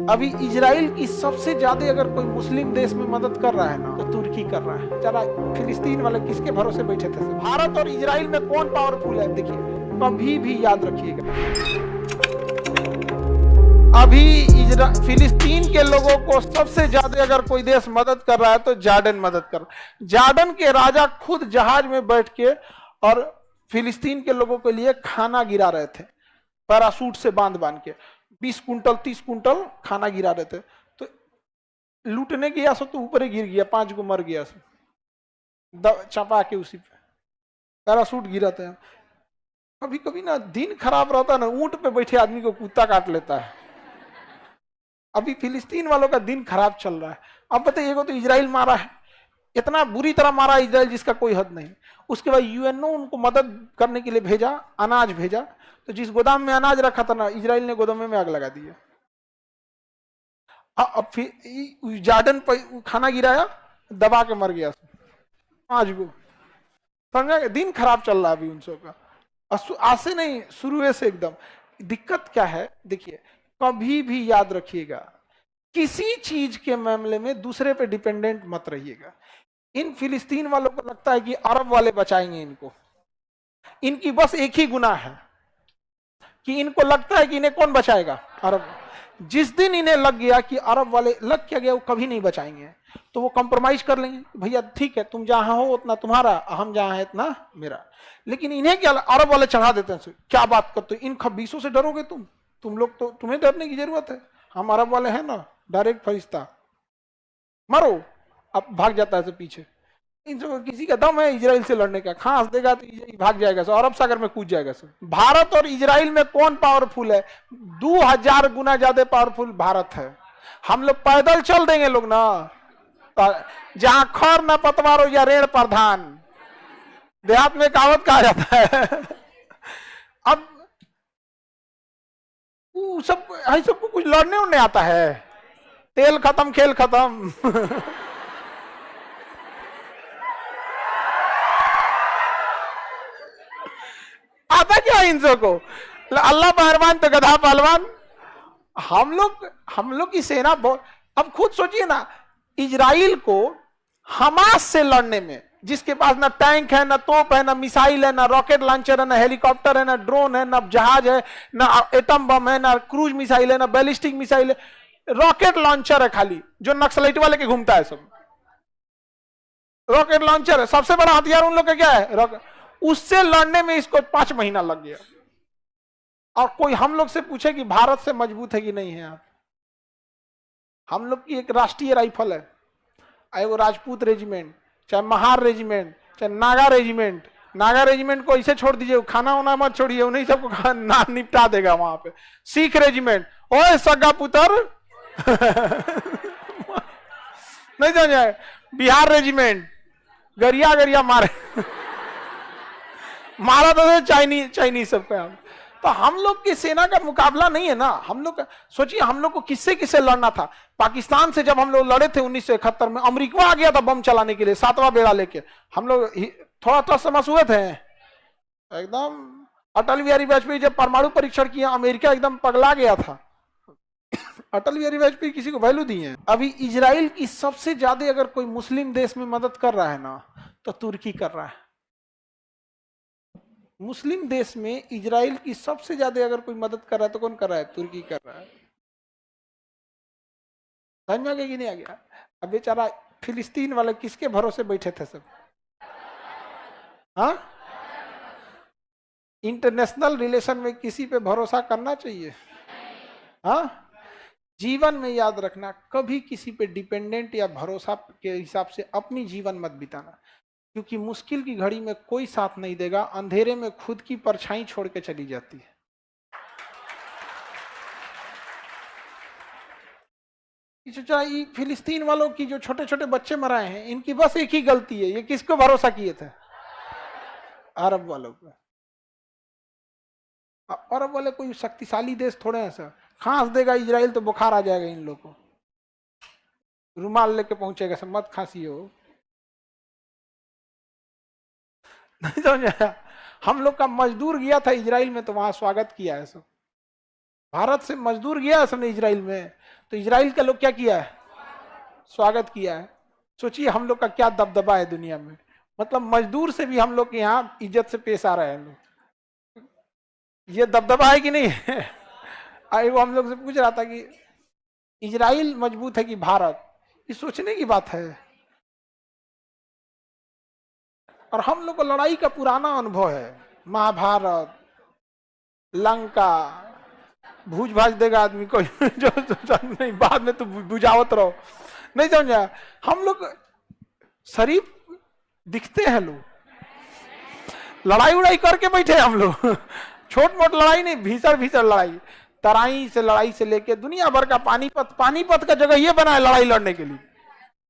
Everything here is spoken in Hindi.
अभी इजराइल की सबसे ज्यादा अगर कोई मुस्लिम देश में मदद कर रहा है ना, तो तुर्की कर रहा है। जरा फिलिस्तीन वाले किसके भरोसे बैठे थे? भारत और इजराइल में कौन पावरफुल है? देखिए, कभी भी याद रखिएगा, अभी फिलिस्तीन के लोगों को सबसे ज्यादा अगर कोई देश मदद कर रहा है तो जॉर्डन मदद कर रहा है। जॉर्डन के राजा खुद जहाज में बैठ के और फिलिस्तीन के लोगों के लिए खाना गिरा रहे थे, पैरासूट से बांध बांध के 20 कुंटल 30 कुंटल खाना गिरा रहे थे। तो लूटने गया सो तो ऊपर ही गिर गया, 5 को मर गया सो चपा के उसी पे पैरासूट गिराते हैं। कभी कभी ना दिन खराब रहता है ना, ऊंट पे बैठे आदमी को कुत्ता काट लेता है। अभी फिलिस्तीन वालों का दिन खराब चल रहा है। अब बताइए, तो इजराइल मारा है, इतना बुरी तरह मारा इजराइल जिसका कोई हद नहीं। उसके बाद यूएनओ उनको मदद करने के लिए भेजा, अनाज भेजा। तो जिस गोदाम में अनाज रखा था ना, इजराइल ने गोदाम में आग लगा दिया। अब फिर जॉर्डन पर खाना गिराया, दबा के मर गया 5 को। समझा? दिन खराब चल रहा है अभी उन सबका, आज से नहीं, शुरू से एकदम। दिक्कत क्या है? देखिए, कभी भी याद रखिएगा, किसी चीज के मामले में दूसरे पे डिपेंडेंट मत रहिएगा। इन फिलिस्तीन वालों को लगता है कि अरब वाले बचाएंगे इनको। इनकी बस एक ही गुनाह है कि इनको लगता है कि इन्हें कौन बचाएगा? अरब। जिस दिन इन्हें लग गया कि अरब वाले, लग क्या गया, वो कभी नहीं बचाएंगे, तो वो कंप्रोमाइज कर लेंगे। भैया ठीक है, तुम जहां हो उतना तुम्हारा, हम जहां है इतना मेरा। लेकिन इन्हें क्या, अरब वाले चढ़ा देते हैं। क्या बात करते हो, इन खबीसों से डरोगे तुम लोग? तो तुम्हें डरने की जरूरत है, हम अरब वाले हैं ना, डायरेक्ट फरिश्ता, मरो। अब भाग जाता है पीछे। इन जो किसी का दम है इजराइल से लड़ने का, खांस देगा तो भाग जाएगा सर, अरब सागर में कूद जाएगा सर। भारत और इजराइल में कौन पावरफुल है? 2000 गुना ज्यादा पावरफुल भारत है। हम लोग पैदल चल देंगे लोग ना, जहां खर न पतवारो या रेड़ प्रधान, देहात में कहावत कहा जाता है। अब सबको कुछ लड़ने उड़ने आता है? तेल खत्म खेल खत्म। आता क्या इन सबको? अल्लाह पहलवान तो गधा पहलवान। हम लोग की सेना बहुत। अब खुद सोचिए ना, इजराइल को हमास से लड़ने में, जिसके पास ना टैंक है, ना तोप है, ना मिसाइल है, ना रॉकेट लॉन्चर है, ना हेलीकॉप्टर है, ना ड्रोन है, ना जहाज है, ना एटम बम है, ना क्रूज मिसाइल है, ना बैलिस्टिक मिसाइल है, रॉकेट लॉन्चर है खाली, जो नक्सलाइट वाले के घूमता है सब। रॉकेट लॉन्चर है, सबसे बड़ा हथियार उन लोग का क्या है? रॉकेट। उससे लड़ने में इसको 5 महीना लग गया। और कोई हम लोग से पूछे कि भारत से मजबूत है कि नहीं है? आप, हम लोग की एक राष्ट्रीय राइफल है, एगो राजपूत रेजिमेंट, चाहे महार रेजिमेंट, चाहे नागा रेजिमेंट। नागा रेजिमेंट को ऐसे छोड़ दीजिए, खाना वाना मत छोड़िए, उन्हीं सबको निपटा देगा वहां पे। सिख रेजिमेंट, ओए सगा पुत्र। नहीं समझे? बिहार रेजिमेंट, गरिया गरिया मारे। मारा तो चाइनीज सबका। तो हम लोग की सेना का मुकाबला नहीं है ना। हम लोग सोचिए, हम लोग को किससे लड़ना था? पाकिस्तान से जब हम लोग लड़े थे 1971 में, अमेरिका आ गया था बम चलाने के लिए, 7वां बेड़ा लेके। हम लोग थोड़ा तो समझ हुए थे एकदम। अटल बिहारी वाजपेयी जब परमाणु परीक्षण किया, अमेरिका एकदम पगला गया था। अटल बिहारी वाजपेयी किसी को वैल्यू दी है? अभी इजराइल की सबसे ज्यादा अगर कोई मुस्लिम देश में मदद कर रहा है ना, तो तुर्की कर रहा है। मुस्लिम देश में इजराइल की सबसे ज्यादा अगर कोई मदद कर रहा है तो कौन कर रहा है? तुर्की कर रहा है। समझ में आ गया कि नहीं आ गया? अब बेचारा फिलिस्तीन वाले किसके भरोसे बैठे थे सब? हाँ, इंटरनेशनल रिलेशन में किसी पे भरोसा करना चाहिए? हाँ, जीवन में याद रखना, कभी किसी पे डिपेंडेंट या भरोसा के हिसाब से अपनी जीवन मत बिताना, क्योंकि मुश्किल की घड़ी में कोई साथ नहीं देगा, अंधेरे में खुद की परछाई छोड़ के चली जाती है। फिलिस्तीन वालों की जो छोटे छोटे बच्चे मराए हैं, इनकी बस एक ही गलती है, ये किसको भरोसा किए थे? अरब वालों को। अरब वाले कोई शक्तिशाली देश थोड़े हैं सर। खांस देगा इजराइल तो बुखार आ जाएगा इन लोगों को, रुमाल लेके पहुंचेगा सब, मत खांसी हो। नहीं समझ? हम लोग का मजदूर गया था इजराइल में, तो वहां स्वागत किया है सब। भारत से मजदूर गया है सबने इजराइल में, तो इजराइल का लोग क्या किया है? स्वागत किया है। सोचिए हम लोग का क्या दबदबा है दुनिया में, मतलब मजदूर से भी हम लोग के यहाँ इज्जत से पेश आ रहे हैं लोग। ये दबदबा है कि नहीं है? वो हम लोग से पूछ रहा था कि इजराइल मजबूत है कि भारत, ये सोचने की बात है। और हम लोग को लड़ाई का पुराना अनुभव है, महाभारत, लंका, भूज भाज देगा आदमी को जो नहीं, बाद में तो बुझावत रहो, नहीं समझा? हम लोग शरीफ दिखते हैं लोग, लड़ाई उड़ाई करके बैठे हम लोग छोट मोट लड़ाई नहीं, भीषण भीषण लड़ाई, तराई से लड़ाई से लेके दुनिया भर का पानीपत का जगह ये बना है लड़ाई लड़ने के लिए।